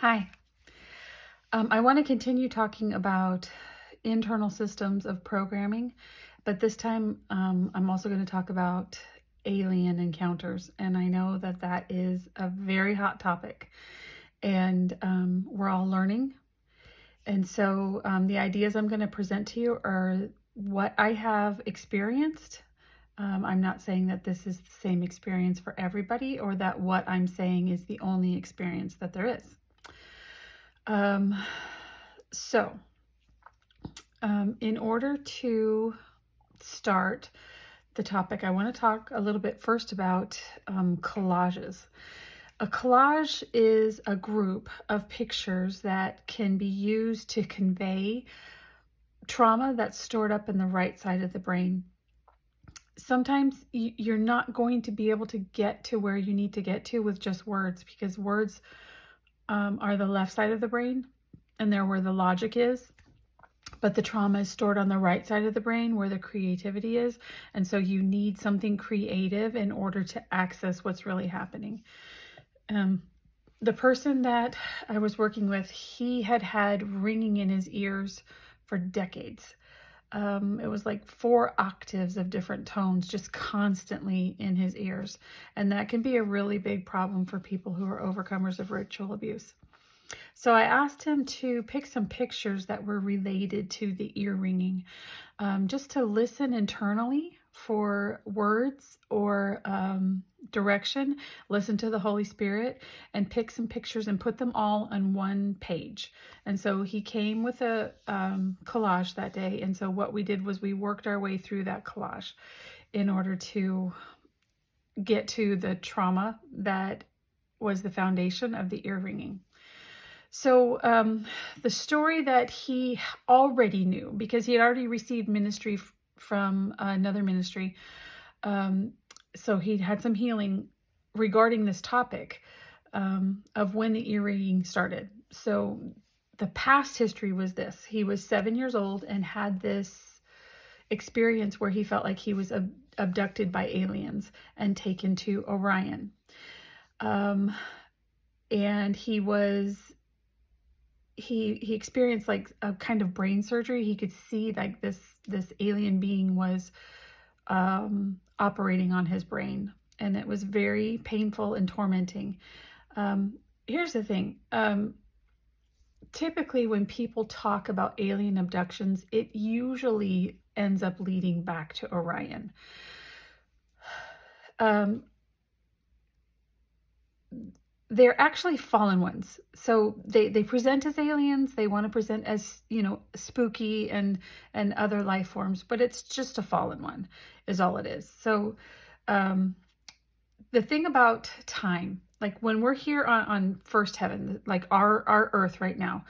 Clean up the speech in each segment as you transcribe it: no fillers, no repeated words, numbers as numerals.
Hi. I want to continue talking about internal systems of programming, but this time I'm also going to talk about alien encounters. And I know that that is a very hot topic, and we're all learning. And so the ideas I'm going to present to you are what I have experienced. I'm not saying that this is the same experience for everybody or that what I'm saying is the only experience that there is. Um, so, in order to start the topic, I want to talk a little bit first about collages. A collage is a group of pictures that can be used to convey trauma that's stored up in the right side of the brain. Sometimes you're not going to be able to get to where you need to get to with just words, because words are the left side of the brain and they're where the logic is. But the trauma is stored on the right side of the brain where the creativity is. And so you need something creative in order to access what's really happening. The person that I was working with, he had ringing in his ears for decades. It was like 4 octaves of different tones just constantly in his ears. And that can be a really big problem for people who are overcomers of ritual abuse. So I asked him to pick some pictures that were related to the ear ringing, just to listen internally for words or direction, listen to the Holy Spirit, and pick some pictures and put them all on one page. And so he came with a collage that day. And so what we did was we worked our way through that collage in order to get to the trauma that was the foundation of the ear ringing. So the story that he already knew, because he had already received ministry from another ministry, so he'd had some healing regarding this topic of when the ear ringing started. So the past history was this. He was 7 years old and had this experience where he felt like he was abducted by aliens and taken to Orion. And he experienced like a kind of brain surgery. He could see like this alien being was operating on his brain, and it was very painful and tormenting. Here's the thing. Typically when people talk about alien abductions, it usually ends up leading back to Orion. They're actually fallen ones. So they present as aliens. They want to present as, spooky and other life forms, but it's just a fallen one is all it is. So the thing about time, like when we're here on first heaven, like our earth right now,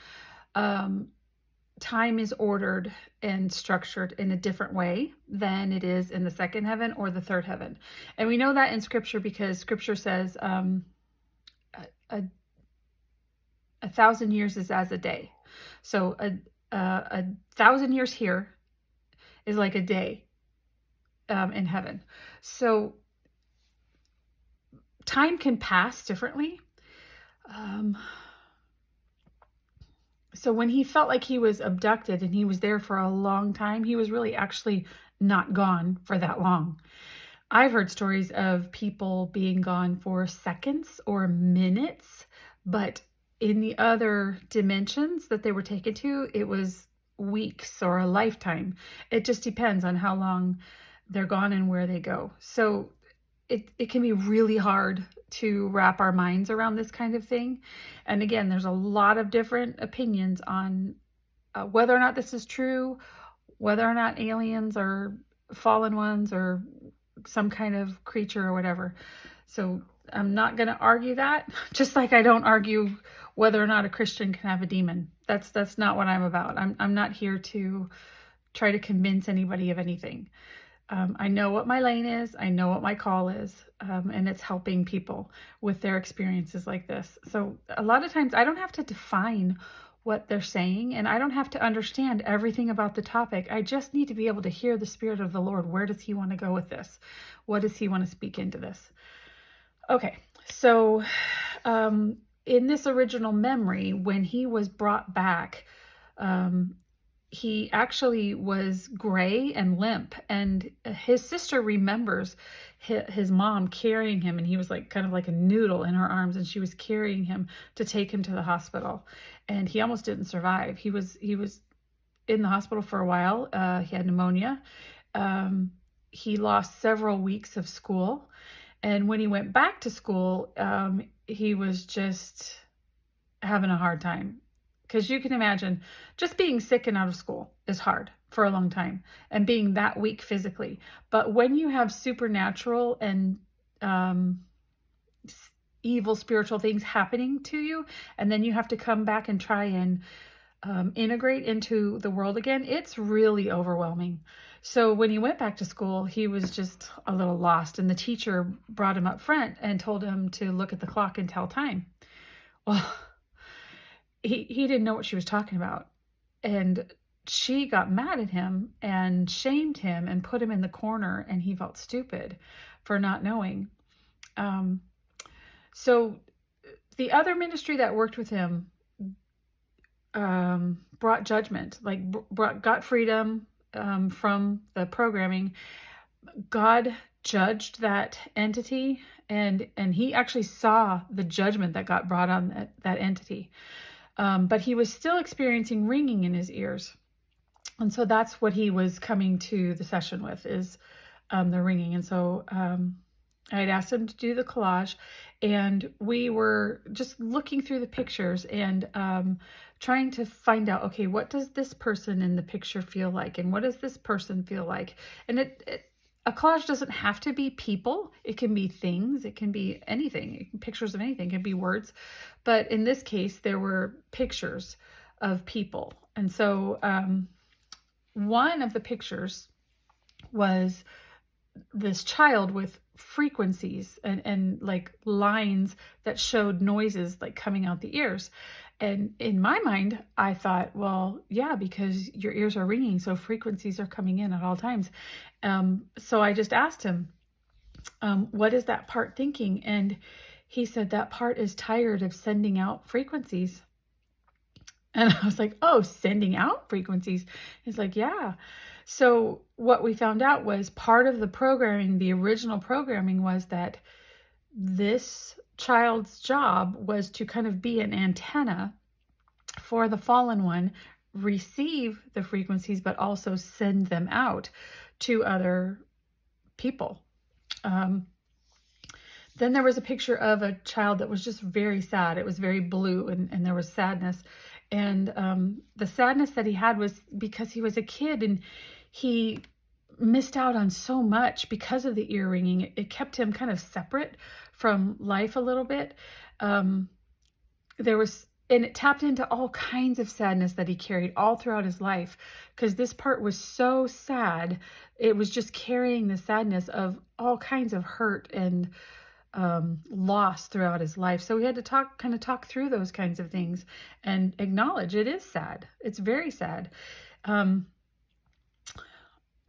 time is ordered and structured in a different way than it is in the second heaven or the third heaven. And we know that in scripture because scripture says, a 1,000 years is as a day. So a 1,000 years here is like a day in heaven. So time can pass differently. So when he felt like he was abducted and he was there for a long time, he was really actually not gone for that long. I've heard stories of people being gone for seconds or minutes, but in the other dimensions that they were taken to, it was weeks or a lifetime. It just depends on how long they're gone and where they go. So it can be really hard to wrap our minds around this kind of thing. And again, there's a lot of different opinions on whether or not this is true, whether or not aliens are fallen ones or some kind of creature or whatever. So I'm not going to argue that, just like I don't argue whether or not a Christian can have a demon. That's not what I'm about. I'm not here to try to convince anybody of anything. I know what my lane is. I know what my call is. And it's helping people with their experiences like this. So a lot of times I don't have to define what they're saying, and I don't have to understand everything about the topic. I just need to be able to hear the Spirit of the Lord. Where does he want to go with this? What does he want to speak into this? Okay, so in this original memory, when he was brought back, he actually was gray and limp, and his sister remembers his mom carrying him, and he was like kind of like a noodle in her arms, and she was carrying him to take him to the hospital, and he almost didn't survive. He was in the hospital for a while. He had pneumonia. He lost several weeks of school, and when he went back to school, he was just having a hard time. Because you can imagine just being sick and out of school is hard for a long time, and being that weak physically. But when you have supernatural and evil spiritual things happening to you, and then you have to come back and try and integrate into the world again, it's really overwhelming. So when he went back to school, he was just a little lost, and the teacher brought him up front and told him to look at the clock and tell time. Well, he didn't know what she was talking about. And she got mad at him and shamed him and put him in the corner, and he felt stupid for not knowing. So the other ministry that worked with him brought judgment, like got freedom from the programming. God judged that entity, and he actually saw the judgment that got brought on that entity. But he was still experiencing ringing in his ears. And so that's what he was coming to the session with, is the ringing. And so I had asked him to do the collage, and we were just looking through the pictures and trying to find out, okay, what does this person in the picture feel like? And what does this person feel like? And a collage doesn't have to be people. It can be things. It can be anything. Pictures of anything. It can be words. But in this case, there were pictures of people. And so one of the pictures was this child with frequencies and like lines that showed noises like coming out the ears. And in my mind, I thought, well, yeah, because your ears are ringing, so frequencies are coming in at all times. So I just asked him, what is that part thinking? And he said that part is tired of sending out frequencies. And I was like, oh, sending out frequencies? He's like, yeah. So what we found out was part of the programming, the original programming, was that this child's job was to kind of be an antenna for the fallen one, receive the frequencies, but also send them out to other people. Then there was a picture of a child that was just very sad. It was very blue, and there was sadness. And the sadness that he had was because he was a kid and he missed out on so much because of the ear ringing. It kept him kind of separate from life a little bit. And it tapped into all kinds of sadness that he carried all throughout his life, because this part was so sad. It was just carrying the sadness of all kinds of hurt and loss throughout his life. So we had to talk through those kinds of things and acknowledge it is sad. It's very sad.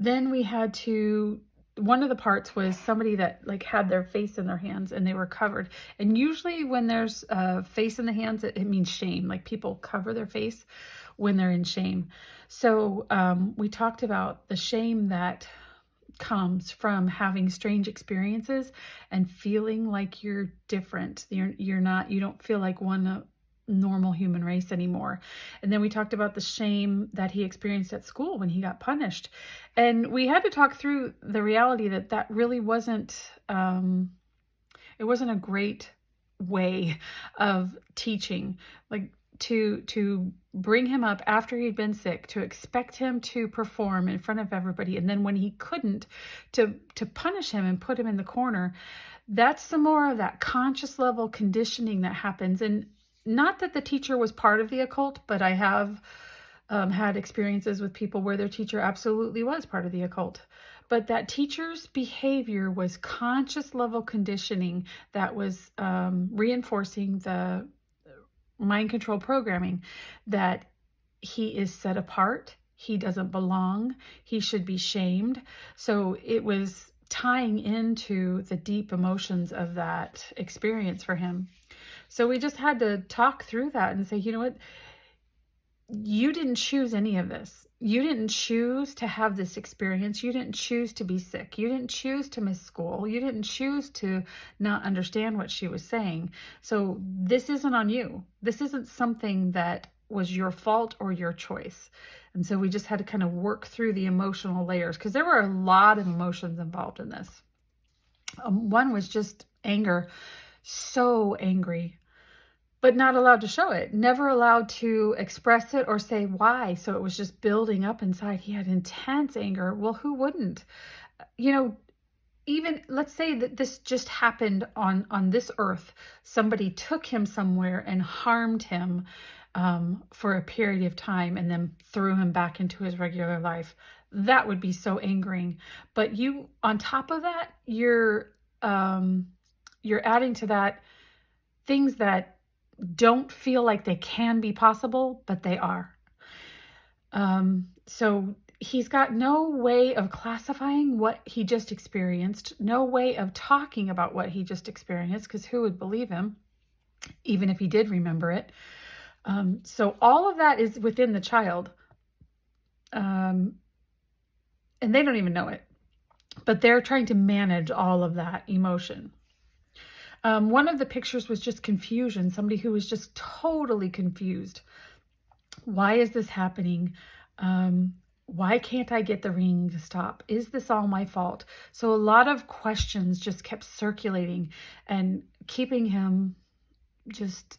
Then we had to, one of the parts was somebody that like had their face in their hands and they were covered. And usually when there's a face in the hands, it means shame. Like people cover their face when they're in shame. So we talked about the shame that comes from having strange experiences and feeling like you're different. You don't feel like one normal human race anymore. And then we talked about the shame that he experienced at school when he got punished. And we had to talk through the reality that really wasn't, it wasn't a great way of teaching. Like to bring him up after he'd been sick, to expect him to perform in front of everybody, and then when he couldn't, to punish him and put him in the corner. That's some more of that conscious level conditioning that happens. And not that the teacher was part of the occult, but I have had experiences with people where their teacher absolutely was part of the occult. But that teacher's behavior was conscious level conditioning that was reinforcing the mind control programming, that he is set apart, he doesn't belong, he should be shamed. So it was tying into the deep emotions of that experience for him. So we just had to talk through that and say, you know what? You didn't choose any of this. You didn't choose to have this experience. You didn't choose to be sick. You didn't choose to miss school. You didn't choose to not understand what she was saying. So this isn't on you. This isn't something that was your fault or your choice. And so we just had to kind of work through the emotional layers, because there were a lot of emotions involved in this. One was just anger, so angry, but not allowed to show it, never allowed to express it or say why. So it was just building up inside. He had intense anger. Well, who wouldn't? You know, even let's say that this just happened on this earth. Somebody took him somewhere and harmed him for a period of time and then threw him back into his regular life. That would be so angering. But you, on top of that, you're adding to that things that don't feel like they can be possible, but they are. So he's got no way of classifying what he just experienced, no way of talking about what he just experienced, because who would believe him, even if he did remember it? So all of that is within the child. And they don't even know it, but they're trying to manage all of that emotion. One of the pictures was just confusion, somebody who was just totally confused. Why is this happening? Why can't I get the ringing to stop? Is this all my fault? So a lot of questions just kept circulating and keeping him just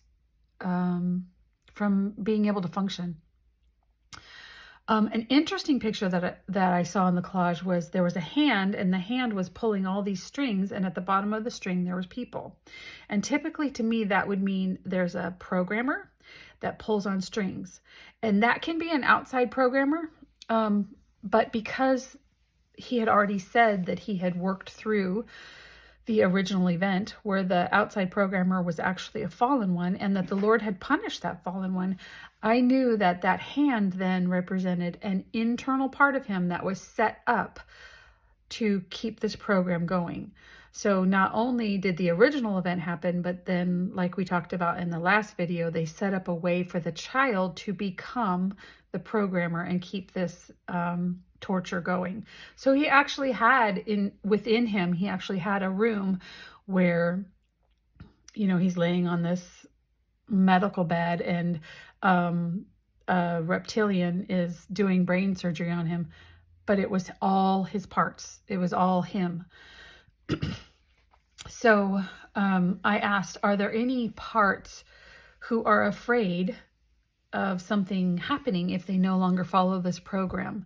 from being able to function. An interesting picture that I saw in the collage was there was a hand, and the hand was pulling all these strings, and at the bottom of the string there was people. And typically to me that would mean there's a programmer that pulls on strings, and that can be an outside programmer, but because he had already said that he had worked through the original event where the outside programmer was actually a fallen one, and that the Lord had punished that fallen one, I knew that that hand then represented an internal part of him that was set up to keep this program going. So not only did the original event happen, but then, like we talked about in the last video, they set up a way for the child to become the programmer and keep this torture going. So he actually had within him, he actually had a room where, you know, he's laying on this medical bed, and a reptilian is doing brain surgery on him, but it was all his parts. It was all him. So I asked, are there any parts who are afraid of something happening if they no longer follow this program?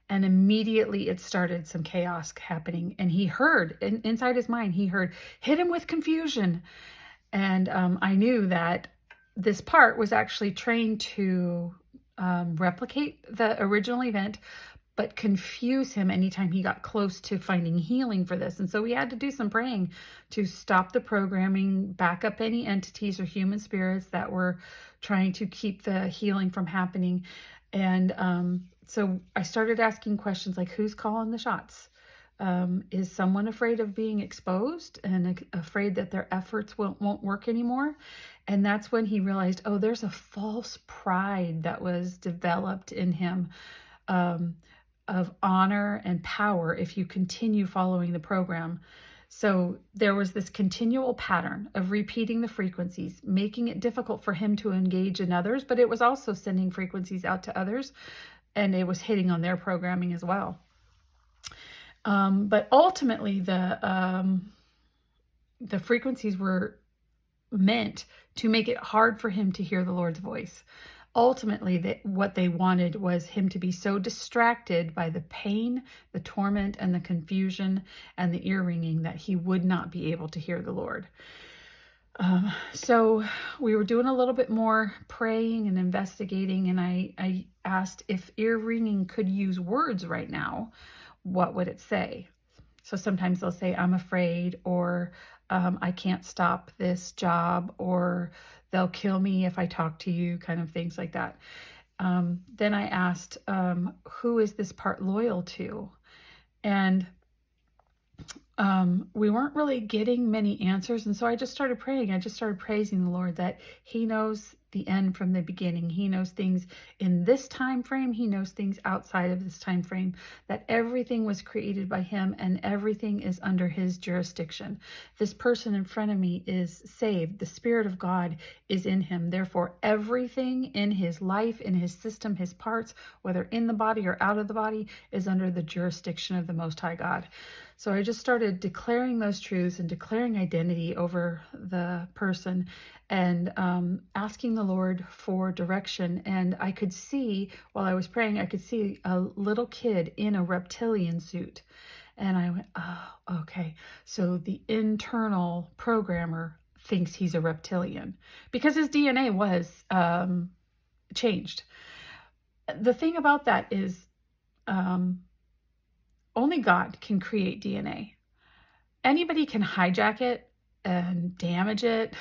And immediately it started some chaos happening. And he heard, inside his mind, he heard, hit him with confusion. And I knew that this part was actually trained to replicate the original event, but confuse him anytime he got close to finding healing for this. And so we had to do some praying to stop the programming, back up any entities or human spirits that were trying to keep the healing from happening. And so I started asking questions like, who's calling the shots? Is someone afraid of being exposed and afraid that their efforts won't work anymore? And that's when he realized, oh, there's a false pride that was developed in him, of honor and power if you continue following the program. So there was this continual pattern of repeating the frequencies, making it difficult for him to engage in others, but it was also sending frequencies out to others, and it was hitting on their programming as well. But ultimately, the frequencies were meant to make it hard for him to hear the Lord's voice. Ultimately, what they wanted was him to be so distracted by the pain, the torment, and the confusion, and the ear ringing that he would not be able to hear the Lord. So we were doing a little bit more praying and investigating, and I asked if ear ringing could use words right now, what would it say? So sometimes they'll say, I'm afraid, or I can't stop this job, or they'll kill me if I talk to you, kind of things like that. Then I asked, who is this part loyal to? And we weren't really getting many answers. And so I just started praying. I just started praising the Lord that He knows the end from the beginning. He knows things in this time frame. He knows things outside of this time frame, that everything was created by Him and everything is under His jurisdiction. This person in front of me is saved. The Spirit of God is in him. Therefore, everything in his life, in his system, his parts, whether in the body or out of the body, is under the jurisdiction of the Most High God. So I just started declaring those truths and declaring identity over the person and asking the Lord for direction. And I could see, while I was praying, I could see a little kid in a reptilian suit. And I went, oh, okay. So the internal programmer thinks he's a reptilian because his DNA was changed. The thing about that is only God can create DNA. Anybody can hijack it and damage it,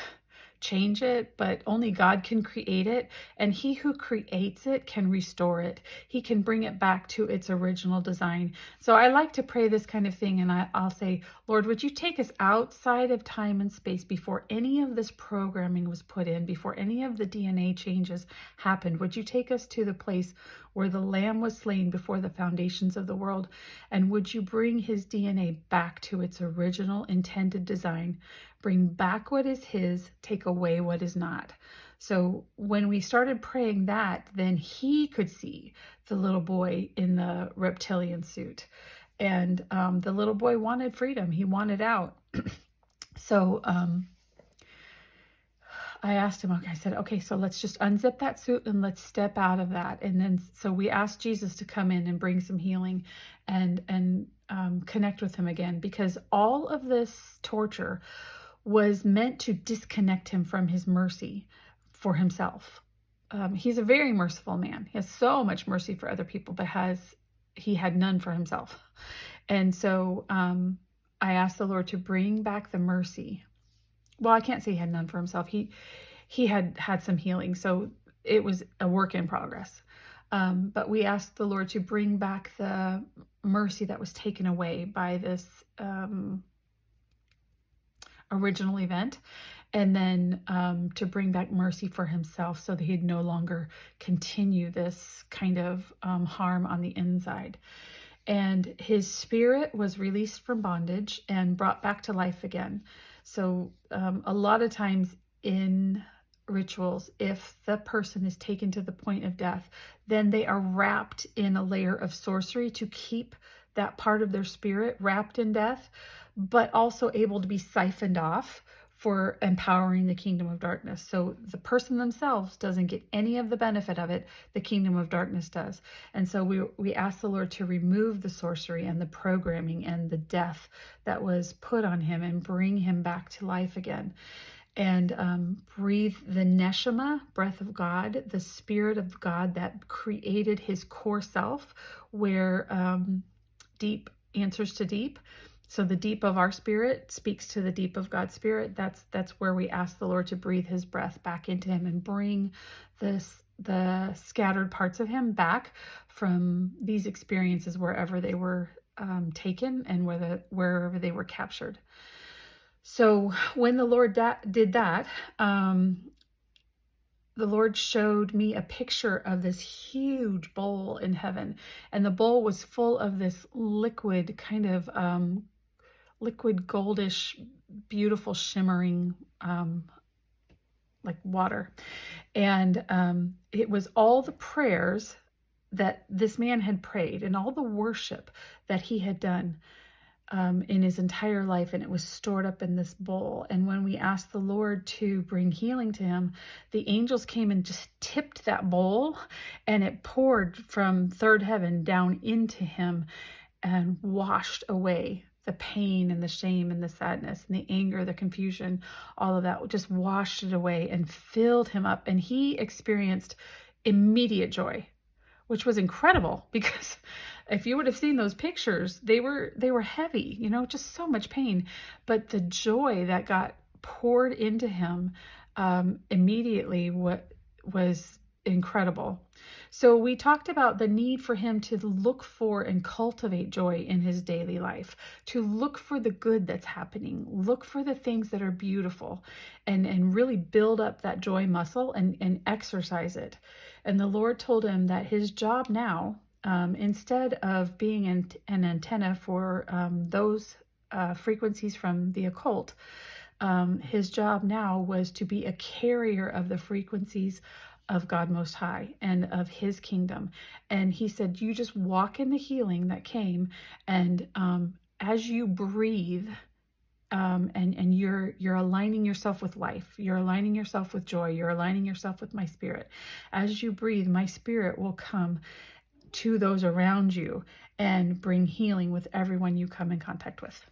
change it, but only God can create it. And He who creates it can restore it. He can bring it back to its original design. So I like to pray this kind of thing. And I'll say, Lord, would you take us outside of time and space before any of this programming was put in, before any of the DNA changes happened? Would you take us to the place where the Lamb was slain before the foundations of the world? And would you bring His DNA back to its original intended design? Bring back what is His, take away what is not. So when we started praying that, then He could see the little boy in the reptilian suit. And the little boy wanted freedom. He wanted out. So I asked him, okay, I said, okay, so let's just unzip that suit and let's step out of that. And then, so we asked Jesus to come in and bring some healing and connect with him again, because all of this torture was meant to disconnect him from His mercy for himself. He's a very merciful man. He has so much mercy for other people, but he had none for himself. And so I asked the Lord to bring back the mercy. Well, I can't say he had none for himself. He had some healing, so it was a work in progress. But we asked the Lord to bring back the mercy that was taken away by this original event, and then to bring back mercy for himself so that he'd no longer continue this kind of harm on the inside. And his spirit was released from bondage and brought back to life again. So a lot of times in rituals, if the person is taken to the point of death, then they are wrapped in a layer of sorcery to keep that part of their spirit wrapped in death, but also able to be siphoned off for empowering the kingdom of darkness. So the person themselves doesn't get any of the benefit of it. The kingdom of darkness does. And so we ask the Lord to remove the sorcery and the programming and the death that was put on him and bring him back to life again. And breathe the neshama, breath of God, the Spirit of God that created his core self, where deep answers to deep. So the deep of our spirit speaks to the deep of God's spirit. That's where we ask the Lord to breathe his breath back into him and bring the scattered parts of him back from these experiences wherever they were taken and wherever they were captured. So when the Lord did that, the Lord showed me a picture of this huge bowl in heaven. And the bowl was full of this liquid, kind of liquid goldish, beautiful, shimmering, like water. And it was all the prayers that this man had prayed and all the worship that he had done in his entire life, and it was stored up in this bowl. And when we asked the Lord to bring healing to him, the angels came and just tipped that bowl, and it poured from third heaven down into him and washed away the pain and the shame and the sadness and the anger, the confusion, all of that, just washed it away and filled him up. And he experienced immediate joy, which was incredible, because if you would have seen those pictures, they were heavy, just so much pain. But the joy that got poured into him immediately was incredible. So we talked about the need for him to look for and cultivate joy in his daily life, to look for the good that's happening, look for the things that are beautiful, and really build up that joy muscle and exercise it. And the Lord told him that his job now, instead of being an antenna for those frequencies from the occult, his job now was to be a carrier of the frequencies of God Most High and of His kingdom. And he said, you just walk in the healing that came, and as you breathe, and you're aligning yourself with life, you're aligning yourself with joy, you're aligning yourself with my spirit. As you breathe, my spirit will come to those around you and bring healing with everyone you come in contact with.